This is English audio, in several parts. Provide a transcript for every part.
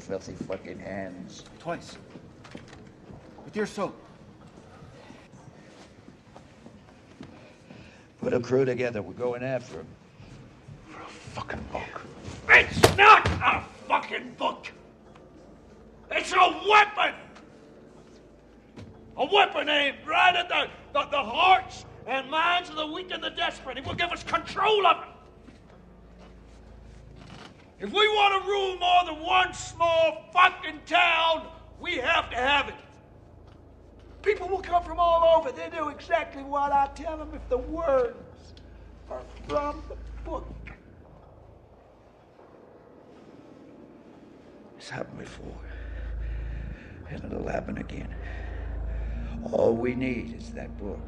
filthy fucking hands. Twice. With your soap. Put a crew together. We're going after him. For a fucking book. It's not a fucking book. It's a weapon. A weapon aimed right at the hearts and minds of the weak and the desperate. It will give us control of it. If we want to rule more than one small fucking town, we have to have it. People will come from all over. They do exactly what I tell them if the words are from the book. It's happened before. And it'll happen again. All we need is that book.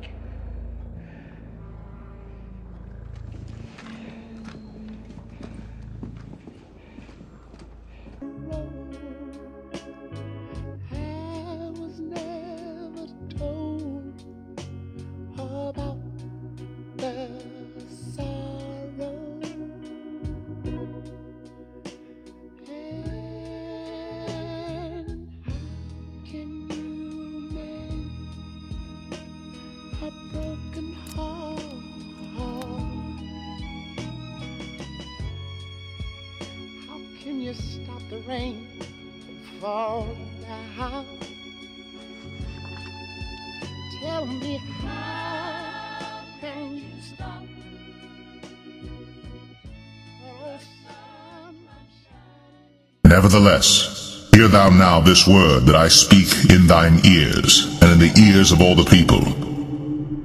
Stop the rain from falling down. Tell me, how can you stop? Nevertheless, hear thou now this word that I speak in thine ears, and in the ears of all the people.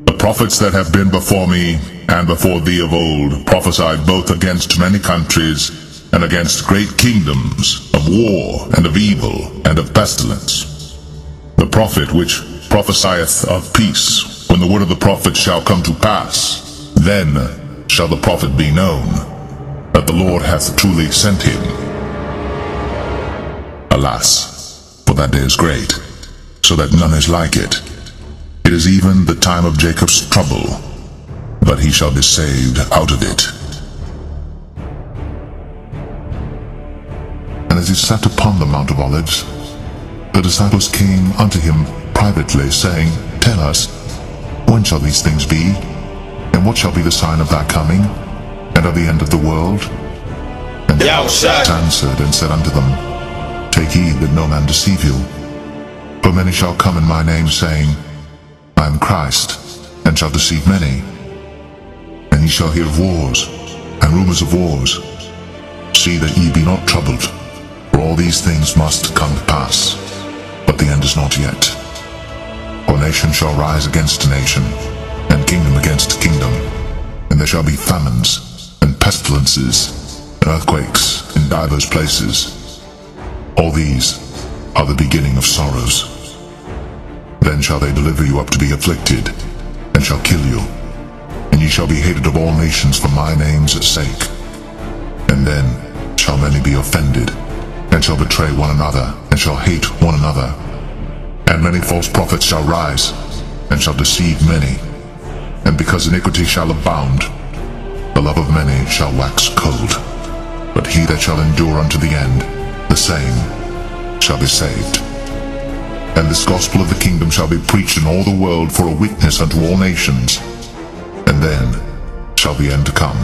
The prophets that have been before me, and before thee of old, prophesied both against many countries, and against great kingdoms, of war, and of evil, and of pestilence. The prophet which prophesieth of peace, when the word of the prophet shall come to pass, then shall the prophet be known, that the Lord hath truly sent him. Alas, for that day is great, so that none is like it. It is even the time of Jacob's trouble, but he shall be saved out of it. And as he sat upon the Mount of Olives, the disciples came unto him privately, saying, Tell us, when shall these things be? And what shall be the sign of thy coming, and of the end of the world? And Jesus answered and said unto them, Take heed that no man deceive you. For many shall come in my name, saying, I am Christ, and shall deceive many. And ye shall hear of wars, and rumors of wars. See that ye be not troubled. For all these things must come to pass, but the end is not yet. For nation shall rise against nation, and kingdom against kingdom, and there shall be famines, and pestilences, and earthquakes in divers places. All these are the beginning of sorrows. Then shall they deliver you up to be afflicted, and shall kill you, and ye shall be hated of all nations for my name's sake. And then shall many be offended, and shall betray one another, and shall hate one another. And many false prophets shall rise, and shall deceive many. And because iniquity shall abound, the love of many shall wax cold. But he that shall endure unto the end, the same shall be saved. And this gospel of the kingdom shall be preached in all the world for a witness unto all nations. And then shall the end come.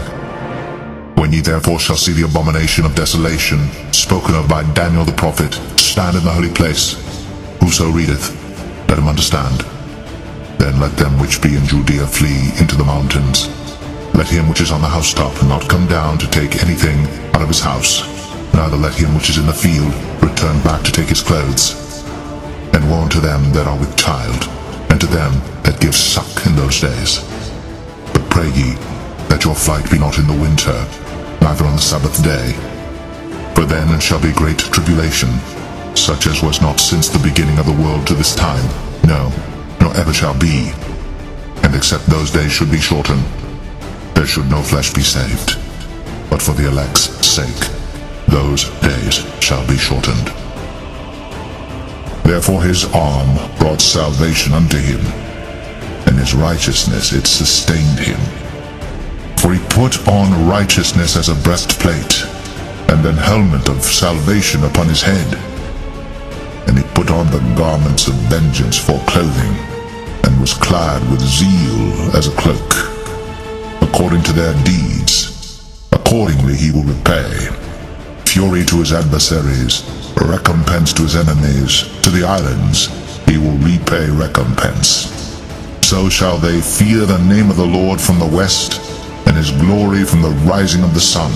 When ye therefore shall see the abomination of desolation, spoken of by Daniel the prophet, stand in the holy place, whoso readeth, let him understand. Then let them which be in Judea flee into the mountains. Let him which is on the housetop not come down to take anything out of his house, neither let him which is in the field return back to take his clothes. And woe unto them that are with child, and to them that give suck in those days. But pray ye, that your flight be not in the winter, neither on the Sabbath day. For then shall be great tribulation, such as was not since the beginning of the world to this time, no, nor ever shall be. And except those days should be shortened, there should no flesh be saved. But for the elect's sake, those days shall be shortened. Therefore his arm brought salvation unto him, and his righteousness it sustained him. For he put on righteousness as a breastplate, and an helmet of salvation upon his head. And he put on the garments of vengeance for clothing, and was clad with zeal as a cloak. According to their deeds, accordingly he will repay. Fury to his adversaries, recompense to his enemies, to the islands he will repay recompense. So shall they fear the name of the Lord from the west, and his glory from the rising of the sun.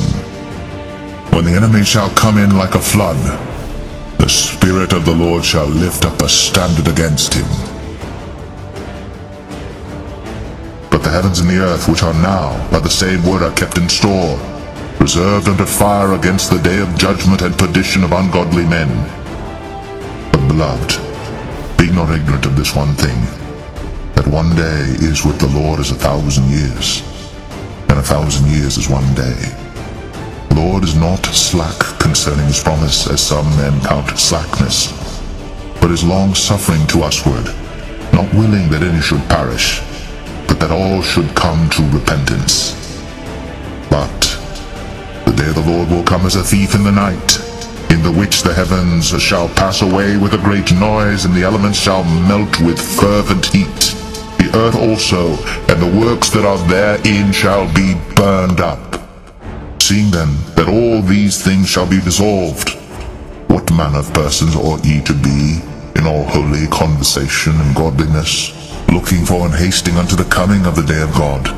When the enemy shall come in like a flood, the Spirit of the Lord shall lift up a standard against him. But the heavens and the earth, which are now by the same word, are kept in store, reserved unto fire against the day of judgment and perdition of ungodly men. But beloved, be not ignorant of this one thing, that one day is with the Lord as 1,000 years, and 1,000 years is one day. The Lord is not slack concerning his promise, as some men count slackness, but is long-suffering to usward, not willing that any should perish, but that all should come to repentance. But the day of the Lord will come as a thief in the night, in the which the heavens shall pass away with a great noise, and the elements shall melt with fervent heat. The earth also, and the works that are therein, shall be burned up. Seeing then that all these things shall be dissolved, what manner of persons ought ye to be in all holy conversation and godliness, looking for and hasting unto the coming of the day of God,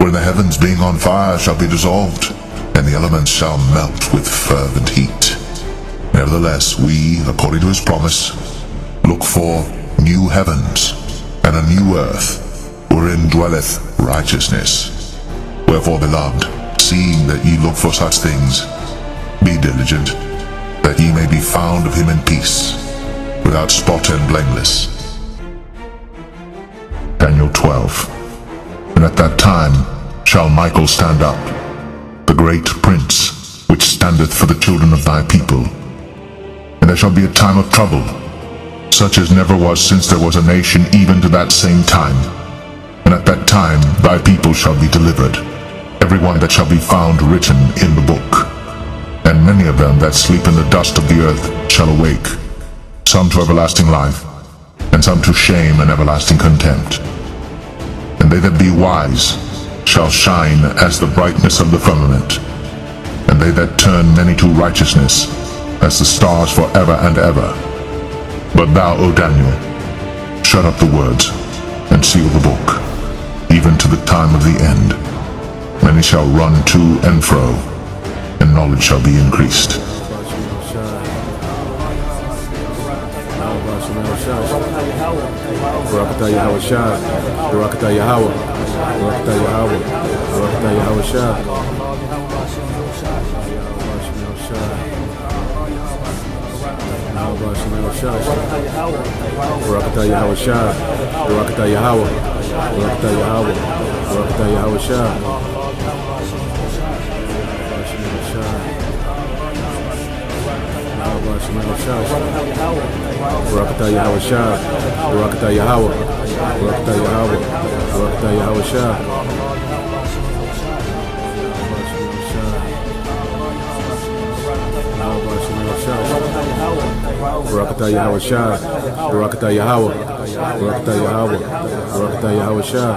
when the heavens being on fire shall be dissolved, and the elements shall melt with fervent heat? Nevertheless, we, according to his promise, look for new heavens and a new earth, wherein dwelleth righteousness. Wherefore, beloved, seeing that ye look for such things, be diligent, that ye may be found of him in peace, without spot and blameless. Daniel 12. And at that time shall Michael stand up, the great prince, which standeth for the children of thy people. And there shall be a time of trouble, such as never was since there was a nation, even to that same time. And at that time thy people shall be delivered, every one that shall be found written in the book. And many of them that sleep in the dust of the earth shall awake, some to everlasting life, and some to shame and everlasting contempt. And they that be wise shall shine as the brightness of the firmament, and they that turn many to righteousness as the stars forever and ever. But thou, O Daniel, shut up the words, and seal the book, even to the time of the end. Many shall run to and fro, and knowledge shall be increased. Barakatah Yahweh Shah, Barakatah Yahweh, Barakatah Yahweh, Barakatah Yahweh Shah, Barakatah Yahweh Shah, Barakatah Yahweh, Barakatah Yahweh, Barakatah Yahweh Shah. Barakatah Yahweh Shah, Barakatah Yahweh, Barakatah Yahweh, Barakatah Yahweh Shah. Barakatah Yahweh Shah, Barakatah Yahweh, Barakatah Yahweh, Barakatah Yahweh Shah.